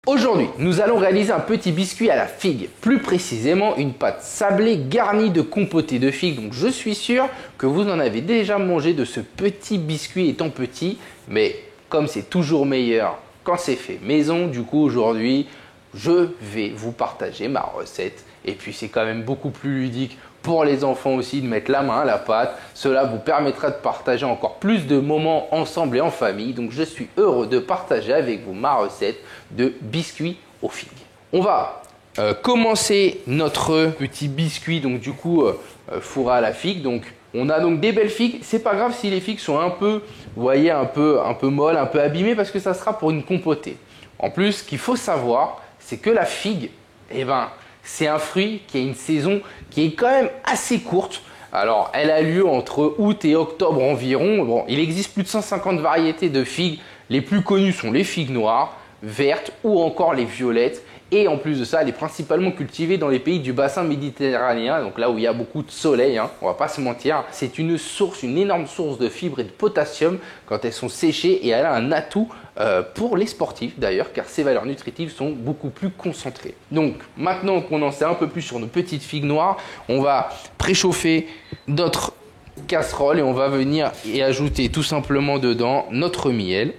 Aujourd'hui, nous allons réaliser un petit biscuit à la figue, plus précisément une pâte sablée garnie de compoté de figue. Donc je suis sûr que vous en avez déjà mangé de ce petit biscuit étant petit, mais comme c'est toujours meilleur quand c'est fait maison, du coup aujourd'hui, je vais vous partager ma recette. Et puis c'est quand même beaucoup plus ludique pour les enfants aussi de mettre la main à la pâte. Cela vous permettra de partager encore plus de moments ensemble et en famille. Donc je suis heureux de partager avec vous ma recette de biscuits aux figues. On va commencer notre petit biscuit, donc du coup fourré à la figue. Donc on a donc des belles figues. C'est pas grave si les figues sont un peu, vous voyez, un peu molles, un peu abîmées, parce que ça sera pour une compotée. En plus, ce qu'il faut savoir, c'est que la figue, c'est un fruit qui a une saison qui est quand même assez courte. Alors, elle a lieu entre août et octobre environ. Bon, il existe plus de 150 variétés de figues. Les plus connues sont les figues noires, vertes ou encore les violettes. Et en plus de ça, elle est principalement cultivée dans les pays du bassin méditerranéen, donc là où il y a beaucoup de soleil, on va pas se mentir. C'est une énorme source de fibres et de potassium quand elles sont séchées, et elle a un atout pour les sportifs d'ailleurs, car ses valeurs nutritives sont beaucoup plus concentrées. Donc maintenant qu'on en sait un peu plus sur nos petites figues noires, on va préchauffer notre casserole et on va venir y ajouter tout simplement dedans notre miel.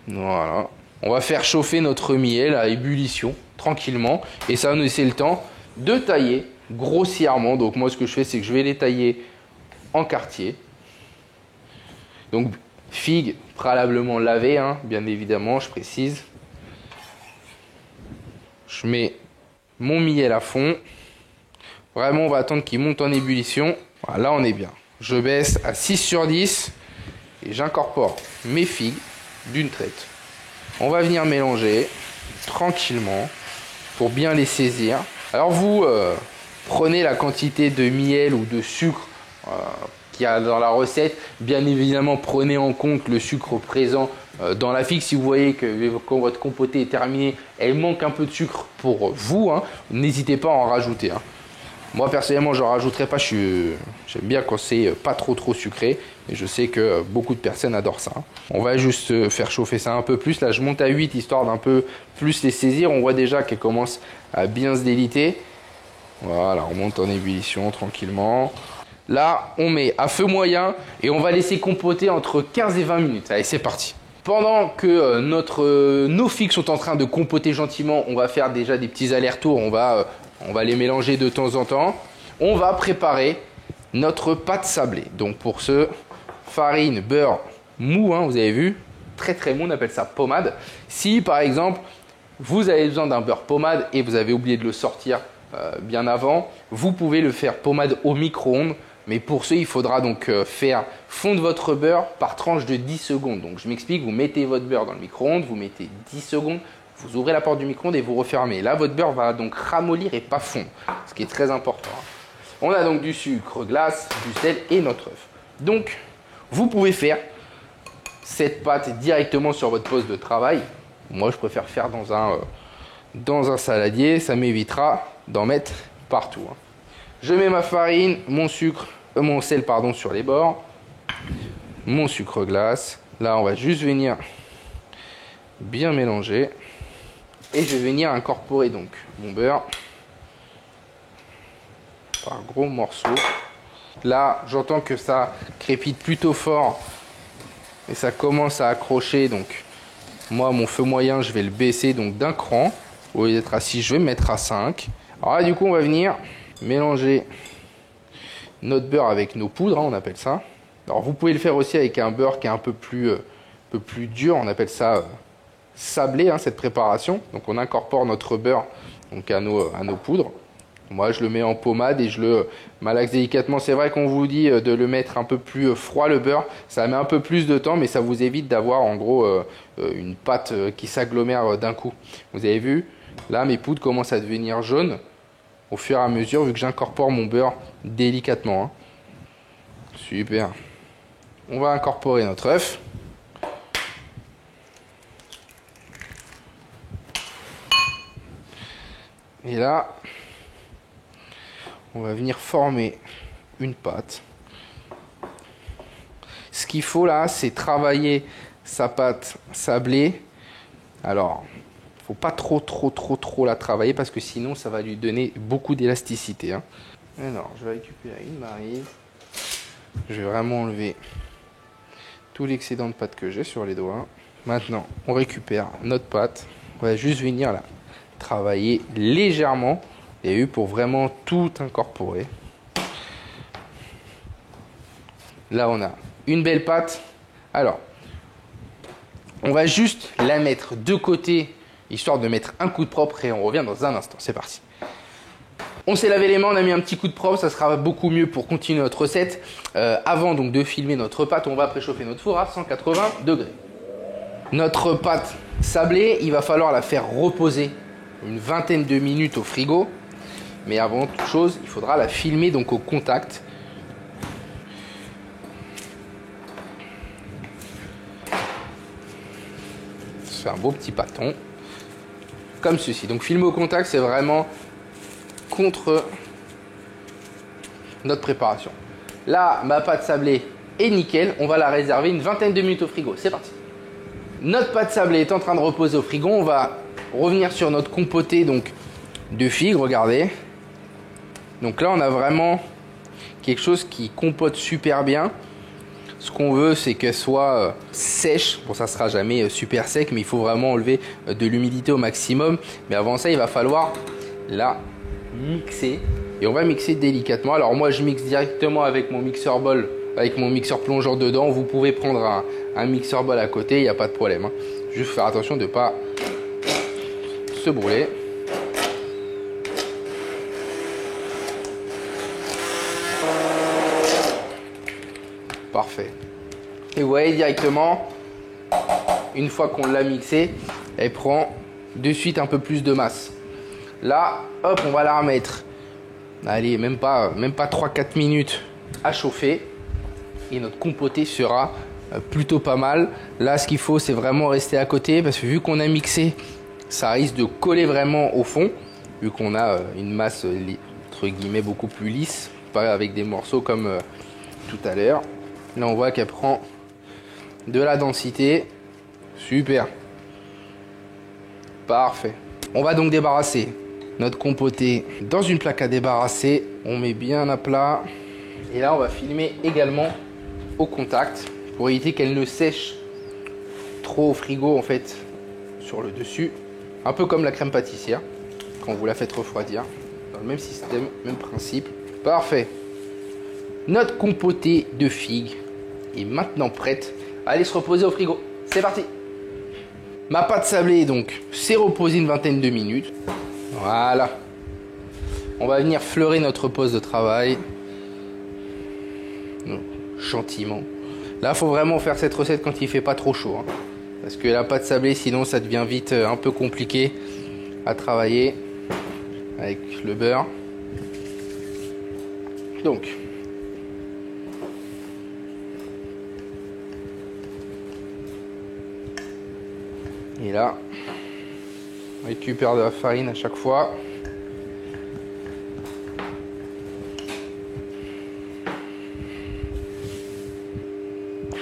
Voilà. On va faire chauffer notre miel à ébullition tranquillement, et ça va nous laisser le temps de tailler grossièrement. Donc moi ce que je fais, c'est que je vais les tailler en quartier. Donc figues préalablement lavées, bien évidemment, je précise. Je mets mon miel à fond. Vraiment, on va attendre qu'il monte en ébullition. Voilà, là on est bien. Je baisse à 6 sur 10 et j'incorpore mes figues d'une traite. On va venir mélanger tranquillement pour bien les saisir. Alors vous prenez la quantité de miel ou de sucre qu'il y a dans la recette. Bien évidemment, prenez en compte le sucre présent dans la figue. Si vous voyez que quand votre compotée est terminée, elle manque un peu de sucre pour vous, n'hésitez pas à en rajouter. Moi personnellement, je n'en rajouterai pas. J'aime bien quand c'est pas trop sucré. Et je sais que beaucoup de personnes adorent ça. On va juste faire chauffer ça un peu plus. Là, je monte à 8 histoire d'un peu plus les saisir. On voit déjà qu'elles commencent à bien se déliter. Voilà, on monte en ébullition tranquillement. Là, on met à feu moyen et on va laisser compoter entre 15 et 20 minutes. Allez, c'est parti. Pendant que nos figues sont en train de compoter gentiment, on va faire déjà des petits allers-retours. On va les mélanger de temps en temps. On va préparer notre pâte sablée. Donc pour ce, farine, beurre mou, vous avez vu, très mou, on appelle ça pommade. Si par exemple, vous avez besoin d'un beurre pommade et vous avez oublié de le sortir bien avant, vous pouvez le faire pommade au micro-ondes. Mais pour ce, il faudra donc faire fondre votre beurre par tranche de 10 secondes. Donc je m'explique, vous mettez votre beurre dans le micro-ondes, vous mettez 10 secondes, vous ouvrez la porte du micro-ondes et vous refermez. Là, votre beurre va donc ramollir et pas fondre, ce qui est très important. On a donc du sucre glace, du sel et notre œuf. Donc, vous pouvez faire cette pâte directement sur votre poste de travail. Moi, je préfère faire dans un saladier. Ça m'évitera d'en mettre partout. Je mets ma farine, mon sel sur les bords. Mon sucre glace. Là, on va juste venir bien mélanger. Et je vais venir incorporer donc mon beurre par gros morceaux. Là, j'entends que ça crépite plutôt fort et ça commence à accrocher. Donc, moi, mon feu moyen, je vais le baisser donc d'un cran. Au lieu d'être à 6, je vais me mettre à 5. Alors là, du coup, on va venir mélanger notre beurre avec nos poudres, on appelle ça. Alors, vous pouvez le faire aussi avec un beurre qui est un peu plus dur. On appelle ça sablé, cette préparation. Donc, on incorpore notre beurre donc à nos poudres. Moi, je le mets en pommade et je le malaxe délicatement. C'est vrai qu'on vous dit de le mettre un peu plus froid, le beurre. Ça met un peu plus de temps, mais ça vous évite d'avoir en gros une pâte qui s'agglomère d'un coup. Vous avez vu, là, mes poudres commencent à devenir jaunes au fur et à mesure, vu que j'incorpore mon beurre délicatement. Super. On va incorporer notre œuf. Et là, on va venir former une pâte. Ce qu'il faut là, c'est travailler sa pâte sablée. Alors, Faut pas trop la travailler parce que sinon ça va lui donner beaucoup d'élasticité. Hein. Alors, je vais récupérer une maryse. Je vais vraiment enlever tout l'excédent de pâte que j'ai sur les doigts. Maintenant, on récupère notre pâte. On va juste venir là travailler légèrement et pour vraiment tout incorporer. Là, on a une belle pâte. Alors, on va juste la mettre de côté, histoire de mettre un coup de propre et on revient dans un instant. C'est parti. On s'est lavé les mains, on a mis un petit coup de propre, ça sera beaucoup mieux pour continuer notre recette. Avant donc de filmer notre pâte, on va préchauffer notre four à 180 degrés. Notre pâte sablée, il va falloir la faire reposer une vingtaine de minutes au frigo. Mais avant toute chose, il faudra la filmer donc au contact. Se fait un beau petit pâton. Comme ceci. Donc filmer au contact, c'est vraiment contre notre préparation. Là, ma pâte sablée est nickel. On va la réserver une vingtaine de minutes au frigo. C'est parti. Notre pâte sablée est en train de reposer au frigo. On va revenir sur notre compoté donc de figues. Regardez. Donc là, on a vraiment quelque chose qui compote super bien. Ce qu'on veut, c'est qu'elle soit sèche. Bon, ça sera jamais super sec, mais il faut vraiment enlever de l'humidité au maximum. Mais avant ça, il va falloir la mixer. Et on va mixer délicatement. Alors moi, je mixe directement avec mon mixeur bol, avec mon mixeur plongeur dedans. Vous pouvez prendre un mixeur bol à côté, il n'y a pas de problème. Hein. Juste faire attention de ne pas se brûler. Parfait. Et vous voyez directement, une fois qu'on l'a mixé, elle prend de suite un peu plus de masse. Là, hop, on va la remettre. Allez, même pas 3-4 minutes à chauffer. Et notre compoté sera plutôt pas mal. Là, ce qu'il faut, c'est vraiment rester à côté. Parce que vu qu'on a mixé, ça risque de coller vraiment au fond. Vu qu'on a une masse, entre guillemets, beaucoup plus lisse. Pas avec des morceaux comme tout à l'heure. Là, on voit qu'elle prend de la densité. Super. Parfait. On va donc débarrasser notre compoté dans une plaque à débarrasser. On met bien à plat. Et là, on va filmer également au contact pour éviter qu'elle ne sèche trop au frigo en fait sur le dessus. Un peu comme la crème pâtissière quand vous la faites refroidir. Dans le même système, même principe. Parfait. Notre compoté de figues est maintenant prête à aller se reposer au frigo. C'est parti. Ma pâte sablée donc s'est reposée une vingtaine de minutes. Voilà. On va venir fleurer notre poste de travail. Donc, gentiment. Là, il faut vraiment faire cette recette quand il fait pas trop chaud. Hein. Parce que la pâte sablée, sinon, ça devient vite un peu compliqué à travailler avec le beurre. Donc, et là, on récupère de la farine à chaque fois.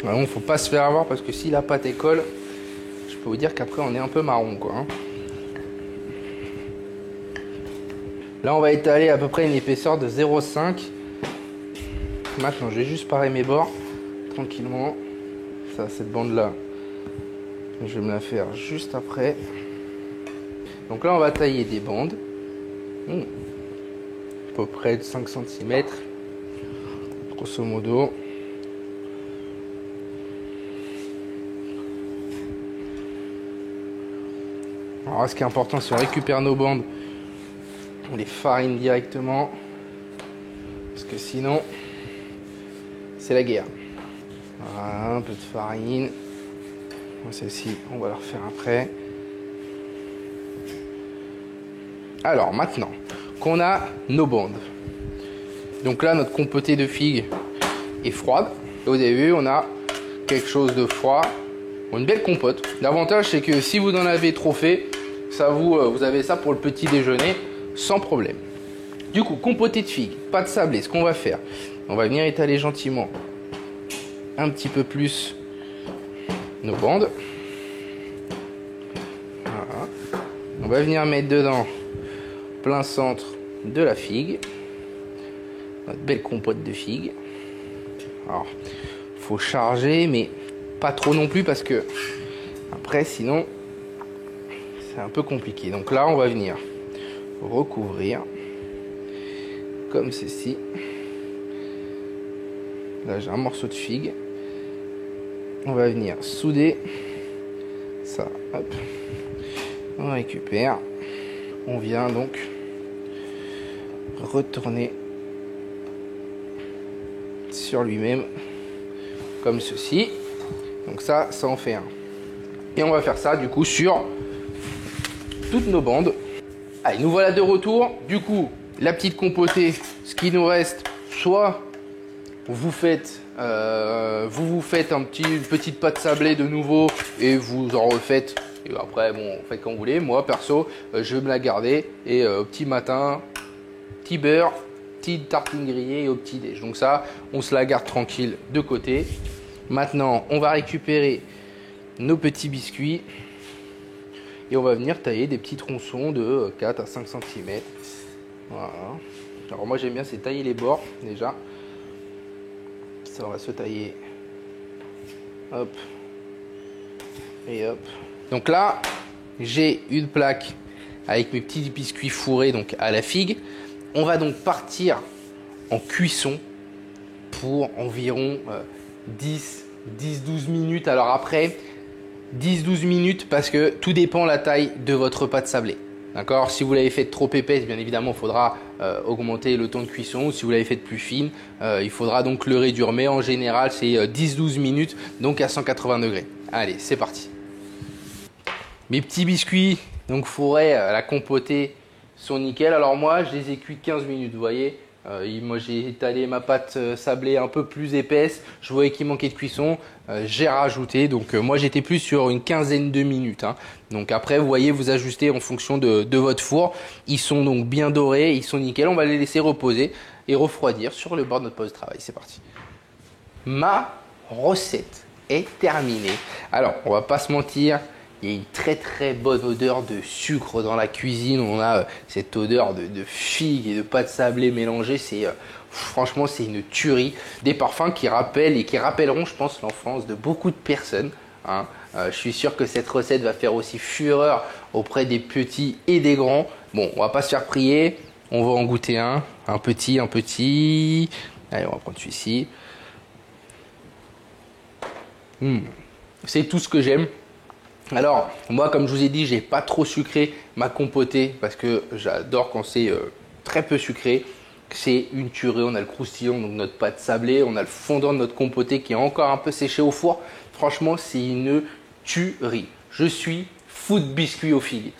Alors, il ne faut pas se faire avoir parce que si la pâte colle, je peux vous dire qu'après on est un peu marron quoi. Hein. Là on va étaler à peu près une épaisseur de 0,5. Maintenant je vais juste parer mes bords tranquillement. Ça, cette bande là, je vais me la faire juste après. Donc là on va tailler des bandes. À peu près de 5 cm. Grosso modo. Alors ce qui est important, c'est qu'on récupère nos bandes, on les farine directement, parce que sinon, c'est la guerre. Voilà, un peu de farine. Celle-ci, on va la refaire après. Alors maintenant qu'on a nos bandes, donc là notre compotée de figues est froide. Vous avez vu, on a quelque chose de froid, une belle compote. L'avantage c'est que si vous en avez trop fait, ça vous avez ça pour le petit déjeuner sans problème. Du coup, compotée de figues, pâte sablée, ce qu'on va faire, on va venir étaler gentiment un petit peu plus nos bandes. Voilà. va venir mettre dedans plein centre de la figue. Notre belle compote de figues. Alors, faut charger, mais pas trop non plus parce que après, sinon, c'est un peu compliqué. Donc là, on va venir recouvrir comme ceci. Là, j'ai un morceau de figue. On va venir souder ça. Hop. On récupère. On vient donc retourner sur lui-même comme ceci. Donc ça en fait un. Et on va faire ça du coup sur toutes nos bandes. Allez, nous voilà de retour. Du coup, la petite compotée, ce qui nous reste, soit vous faites une petite pâte sablée de nouveau et vous en refaites. Et après, bon, vous faites comme vous voulez. Moi, perso, je vais me la garder. Et au petit matin, petit beurre, petite tartine grillée et au petit déj. Donc ça, on se la garde tranquille de côté. Maintenant, on va récupérer nos petits biscuits. Et on va venir tailler des petits tronçons de 4 à 5 cm. Voilà. Alors moi, j'aime bien, c'est tailler les bords déjà. Ça, on va se tailler. Hop. Et hop. Donc là, j'ai une plaque avec mes petits biscuits fourrés donc à la figue. On va donc partir en cuisson pour environ 10-12 minutes. Alors après, 10-12 minutes parce que tout dépend la taille de votre pâte sablée. D'accord? Si vous l'avez fait trop épaisse, bien évidemment, il faudra augmenter le temps de cuisson. Si vous l'avez fait plus fine, il faudra donc le réduire. Mais en général, c'est 10-12 minutes, donc à 180 degrés. Allez, c'est parti. Mes petits biscuits, donc fourrés à la compotée, sont nickel. Alors moi, je les ai cuits 15 minutes, vous voyez. Moi, j'ai étalé ma pâte sablée un peu plus épaisse. Je voyais qu'il manquait de cuisson. J'ai rajouté. Donc moi, j'étais plus sur une quinzaine de minutes. Hein. Donc après, vous voyez, vous ajustez en fonction de votre four. Ils sont donc bien dorés. Ils sont nickel. On va les laisser reposer et refroidir sur le bord de notre poste de travail. C'est parti. Ma recette est terminée. Alors, on va pas se mentir. Il y a une très bonne odeur de sucre dans la cuisine. On a cette odeur de figues et de pâte sablée mélangée. Franchement, c'est une tuerie. Des parfums qui rappellent et qui rappelleront, je pense, l'enfance de beaucoup de personnes. Hein. Je suis sûr que cette recette va faire aussi fureur auprès des petits et des grands. Bon, on va pas se faire prier. On va en goûter un petit. Allez, on va prendre celui-ci. C'est tout ce que j'aime. Alors, moi, comme je vous ai dit, j'ai pas trop sucré ma compotée parce que j'adore quand c'est très peu sucré. C'est une tuerie. On a le croustillant, donc notre pâte sablée. On a le fondant de notre compotée qui est encore un peu séché au four. Franchement, c'est une tuerie. Je suis fou de biscuits aux figues.